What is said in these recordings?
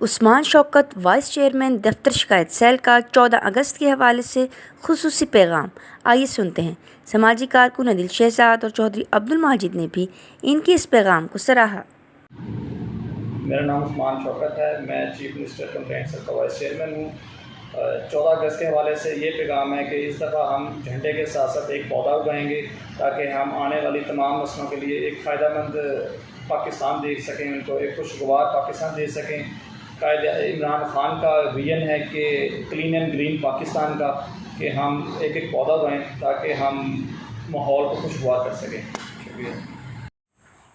عثمان شوکت vice chairman دفتر شکایت cell کا 14 اگست کے حوالے سے خصوصی پیغام، آئیے سنتے ہیں۔ سماجی کارکن عادل شہزاد اور چودھری عبدالماجد نے بھی ان کے اس پیغام کو سراہا۔ میرا نام عثمان شوکت ہے، میں چیف منسٹر کمپلینٹ سیل کا وائس چیئرمین ہوں۔ 14 اگست کے حوالے سے یہ پیغام ہے کہ اس دفعہ ہم جھنڈے کے ساتھ ساتھ ایک پودا اگائیں گے تاکہ ہم آنے والی تمام نسلوں کے لیے ایک فائدہ مند پاکستان دے سکیں، ان کو ایک خوشگوار پاکستان دے سکیں۔ قائد عمران خان کا ویژن ہے کہ کلین اینڈ گرین پاکستان کا، کہ ہم ایک ایک پودا اگائیں تاکہ ہم ماحول کو خوشگوار کر سکیں۔ شکریہ۔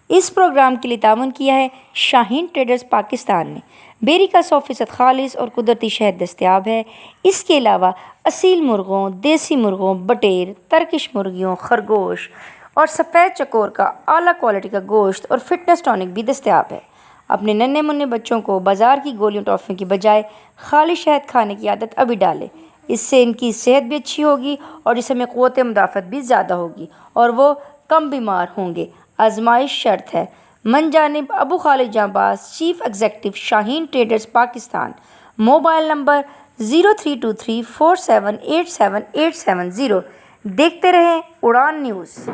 اس پروگرام کے لیے تعاون کیا ہے شاہین ٹریڈرز پاکستان نے۔ بیری کا 100% خالص اور قدرتی شہد دستیاب ہے۔ اس کے علاوہ اصیل مرغوں، دیسی مرغوں، بٹیر، ترکش مرغیوں، خرگوش اور سفید چکور کا اعلیٰ کوالٹی کا گوشت اور فٹنس ٹانک بھی دستیاب ہے۔ اپنے ننھے منھے بچوں کو بازار کی گولیوں ٹافیوں کی بجائے خالی شہد کھانے کی عادت ابھی ڈالیں۔ اس سے ان کی صحت بھی اچھی ہوگی اور جسم میں قوت مدافعت بھی زیادہ ہوگی اور وہ کم بیمار ہوں گے۔ آزمائش شرط ہے۔ من جانب Abu Khalid Janbaz, chief executive, Shaheen traders Pakistan. Mobile number 032347878770۔ دیکھتے رہیں اڑان نیوز۔